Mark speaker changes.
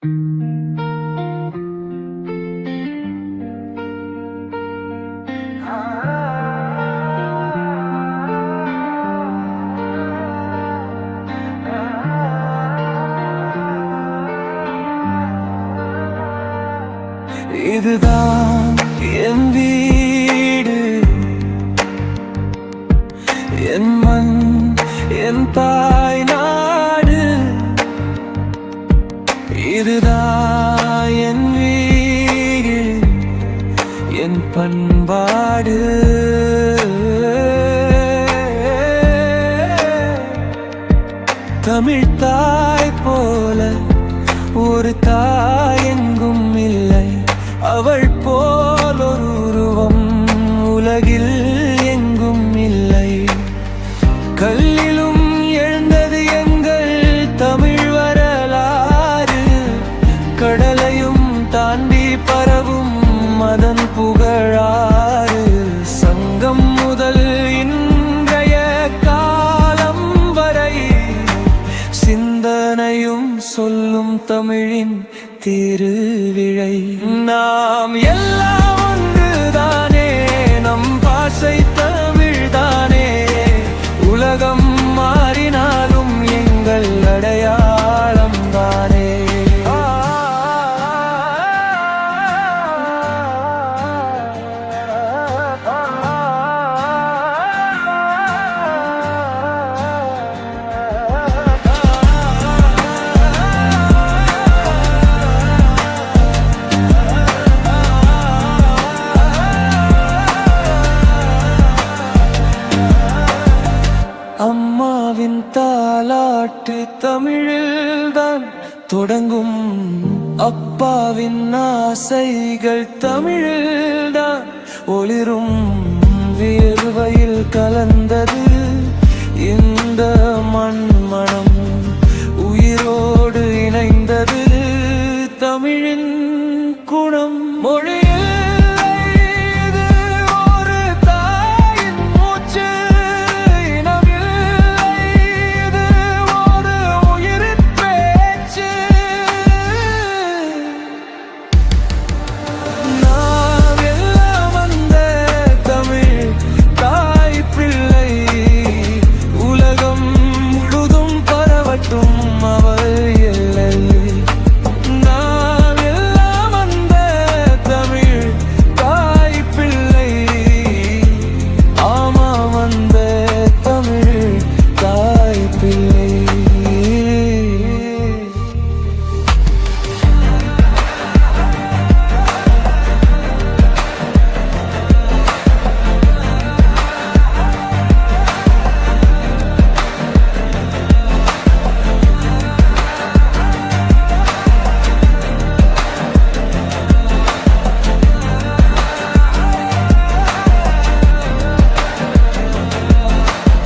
Speaker 1: இதுதான் என் வீடு, என் மண், என் தாய் நாடு. இதுதான் என் வீடு, என் பண்பாடு. தமிழ் தாய் போல ஒரு தாய் எங்கும் இல்லை, அவள் போல் ஒரு உருவம் உலகில் எங்கும் இல்லை. கல்லிலும் எழுந்தது எங்கள் தமிழ் வரலாறு, கடலையும் தாண்டி பரவும் மதன் புகழாறு. சங்கம் முதல் இன்றைய காலம் வரை சிந்தனையும் சொல்லும் தமிழின் திருவிழை. நாம் எல்லாம் ஒன்றுதானே, நம் பாசை தமிழ்தானே. உலகம் மாறினாலும் எங்கள் அடையாளம் தானே. அம்மாவின் தாலாட்டு தமிழில்தான் தொடங்கும், அப்பாவின் ஆசைகள் தமிழில்தான் ஒளிரும். வியர்வையில் கலந்தது இந்த மண்மணம், உயிரோடு இணைந்தது தமிழின்